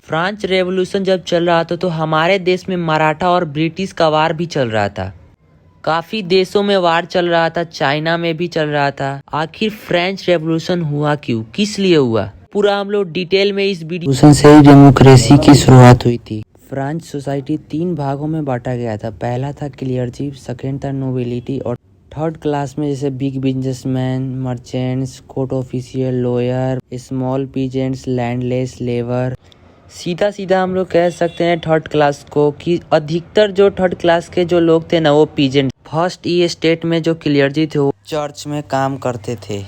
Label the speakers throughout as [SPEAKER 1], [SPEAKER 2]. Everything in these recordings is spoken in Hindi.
[SPEAKER 1] फ्रेंच रेवोल्यूशन जब चल रहा था तो हमारे देश में मराठा और ब्रिटिश का वार भी चल रहा था। काफ़ी देशों में वार चल रहा था, चाइना में भी चल रहा था। आखिर फ्रेंच रेवोल्यूशन हुआ क्यों, किस लिए हुआ, पूरा हम लोग डिटेल में इस वीडियो से ही डेमोक्रेसी की शुरुआत हुई थी। फ्रेंच सोसाइटी 3 भागों में बांटा गया था। पहला था क्लियर्जी, सेकेंड था नोबिलिटी और थर्ड क्लास में जैसे big businessman, merchants, court official, lawyer, small peasants, landless, labour. सीधा सीधा हम लोग कह सकते हैं थर्ड क्लास को कि अधिकतर जो थर्ड क्लास के जो लोग थे ना वो पीजेंट। फर्स्ट ई स्टेट में जो क्लियर्जी थे वो चर्च में काम करते थे।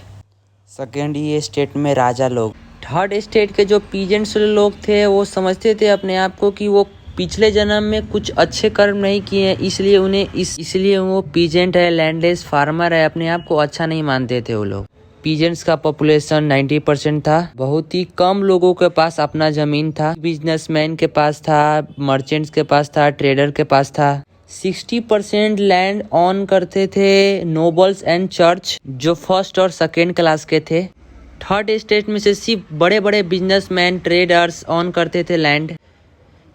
[SPEAKER 1] सेकेंड ई स्टेट में राजा लोग। थर्ड स्टेट के जो पीजेंट्स लोग थे वो समझते थे अपने आप को कि वो पिछले जन्म में कुछ अच्छे कर्म नहीं किए हैं, इसलिए वो पीजेंट है, लैंडलेस फार्मर है, अपने आप को अच्छा नहीं मानते थे वो लोग। पीजेंट्स का पॉपुलेशन 90% था। बहुत ही कम लोगों के पास अपना जमीन था। बिजनेसमैन के पास था, मर्चेंट्स के पास था, ट्रेडर के पास था। 60% लैंड ऑन करते थे नोबल्स एंड चर्च, जो फर्स्ट और सेकेंड क्लास के थे। थर्ड स्टेट में से सिर्फ बड़े बड़े बिजनेसमैन, ट्रेडर्स ऑन करते थे लैंड।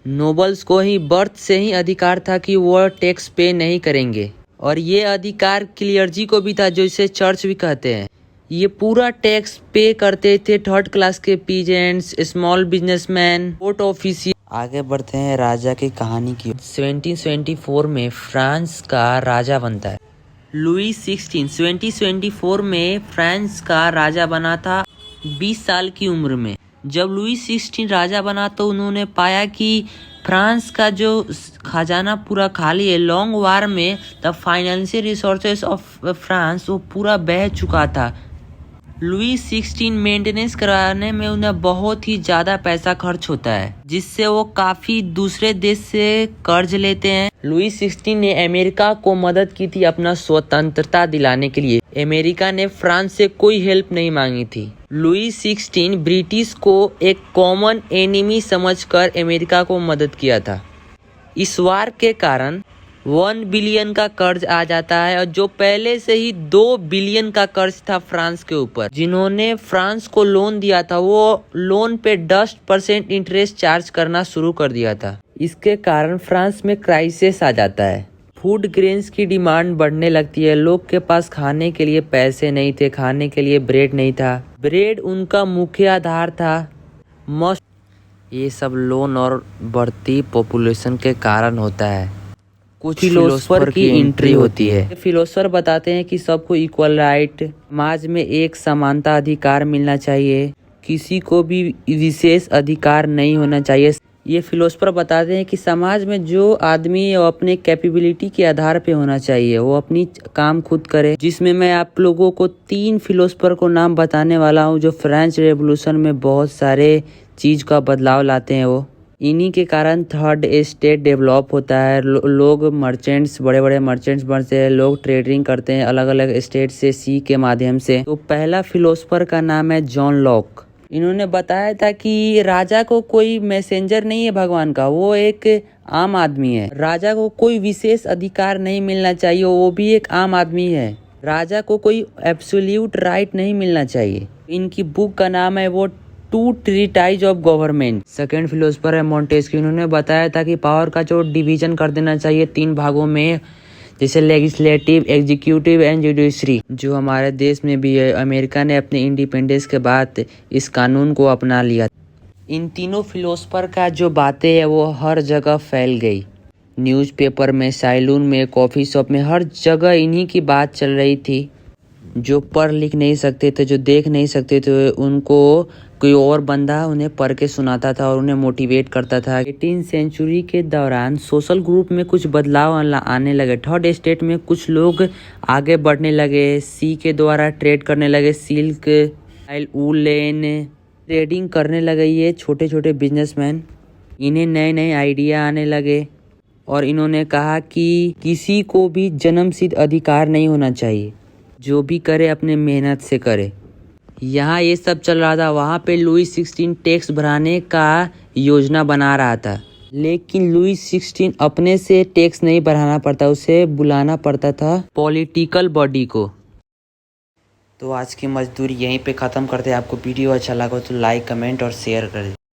[SPEAKER 1] नोबल्स को ही बर्थ से ही अधिकार था कि वो टैक्स पे नहीं करेंगे, और ये अधिकार क्लियर्जी को भी था, जो इसे चर्च भी कहते हैं। ये पूरा टैक्स पे करते थे थर्ड क्लास के peasants, small businessman, court official. आगे बढ़ते हैं राजा की कहानी की। 1774 में फ्रांस का राजा बनता है लुई 16। 1774 में फ्रांस का राजा बना था 20 साल की उम्र में। जब लुई 16 राजा बना तो उन्होंने पाया कि फ्रांस का जो खजाना पूरा खाली है। लॉन्ग वार में the financial resources of France वो पूरा बह चुका था। लुई 16 मेंटेनेंस कराने में उन्हें बहुत ही ज़्यादा पैसा खर्च होता है, जिससे वो काफ़ी दूसरे देश से कर्ज लेते हैं। लुई 16 ने अमेरिका को मदद की थी अपना स्वतंत्रता दिलाने के लिए। अमेरिका ने फ्रांस से कोई हेल्प नहीं मांगी थी। लुई 16 ब्रिटिश को एक कॉमन एनिमी समझकर अमेरिका को मदद किया था। इस वार के कारण 1 बिलियन का कर्ज आ जाता है, और जो पहले से ही 2 बिलियन का कर्ज था फ्रांस के ऊपर। जिन्होंने फ्रांस को लोन दिया था वो लोन पे 10% इंटरेस्ट चार्ज करना शुरू कर दिया था। इसके कारण फ्रांस में क्राइसिस आ जाता है। फूड ग्रेन्स की डिमांड बढ़ने लगती है। लोग के पास खाने के लिए पैसे नहीं थे, खाने के लिए ब्रेड नहीं था। ब्रेड उनका मुख्य आधार था। ये सब लोन और बढ़ती पॉपुलेशन के कारण होता है। कुछ फिलोसफर की एंट्री होती है। फिलोसफर बताते हैं कि सबको इक्वल राइट, समाज में एक समानता अधिकार मिलना चाहिए, किसी को भी विशेष अधिकार नहीं होना चाहिए। ये फिलोसफर बताते हैं कि समाज में जो आदमी वो अपने कैपेबिलिटी के आधार पे होना चाहिए, वो अपनी काम खुद करे। जिसमें मैं आप लोगों को 3 फिलोसफर को नाम बताने वाला हूँ जो फ्रेंच रेवोल्यूशन में बहुत सारे चीज का बदलाव लाते हैं। वो इन्हीं के कारण थर्ड स्टेट डेवलप होता है। लोग मर्चेंट्स, बड़े बड़े मर्चेंट्स बनते हैं। लोग ट्रेडिंग करते हैं अलग अलग स्टेट से सी के माध्यम से। तो पहला फिलोसफर का नाम है जॉन लॉक। इन्होंने बताया था कि राजा को कोई मैसेंजर नहीं है भगवान का, वो एक आम आदमी है। राजा को कोई विशेष अधिकार नहीं मिलना चाहिए, वो भी एक आम आदमी है। राजा को कोई एब्सोल्यूट राइट नहीं मिलना चाहिए। इनकी बुक का नाम है वो two treatises of government. Second philosopher है मोंटेस्क्यू। इन्होंने बताया था कि पावर का जो डिवीजन कर देना चाहिए 3 भागों में, जैसे लेजिस्लेटिव, एग्जीक्यूटिव एंड जुडिशरी, जो हमारे देश में भी है। अमेरिका ने अपने इंडिपेंडेंस के बाद इस कानून को अपना लिया। इन तीनों फिलोसफर का जो बातें है वो हर जगह फैल गई। न्यूज़पेपर में, सैलून में, कॉफ़ी शॉप में, हर जगह इन्हीं की बात चल रही थी। जो पढ़ लिख नहीं सकते थे, जो देख नहीं सकते थे, उनको कोई और बंदा उन्हें पढ़ के सुनाता था और उन्हें मोटिवेट करता था। 18वीं सेंचुरी के दौरान सोशल ग्रुप में कुछ बदलाव आने लगे। थर्ड स्टेट में कुछ लोग आगे बढ़ने लगे, सी के द्वारा ट्रेड करने लगे, सिल्क, वूलन ट्रेडिंग करने लगे। ये छोटे छोटे बिजनेसमैन, इन्हें नए नए आइडिया आने लगे, और इन्होंने कहा कि किसी को भी जन्मसिद्ध अधिकार नहीं होना चाहिए, जो भी करे अपने मेहनत से करे। यहाँ ये सब चल रहा था। वहाँ पे लुई 16 टैक्स बढ़ाने का योजना बना रहा था, लेकिन लुई 16 अपने से टैक्स नहीं बढ़ाना पड़ता, उसे बुलाना पड़ता था पॉलिटिकल बॉडी को। तो आज की मजदूरी यहीं पे ख़त्म करते हैं। आपको वीडियो अच्छा लगा तो लाइक, कमेंट और शेयर करें।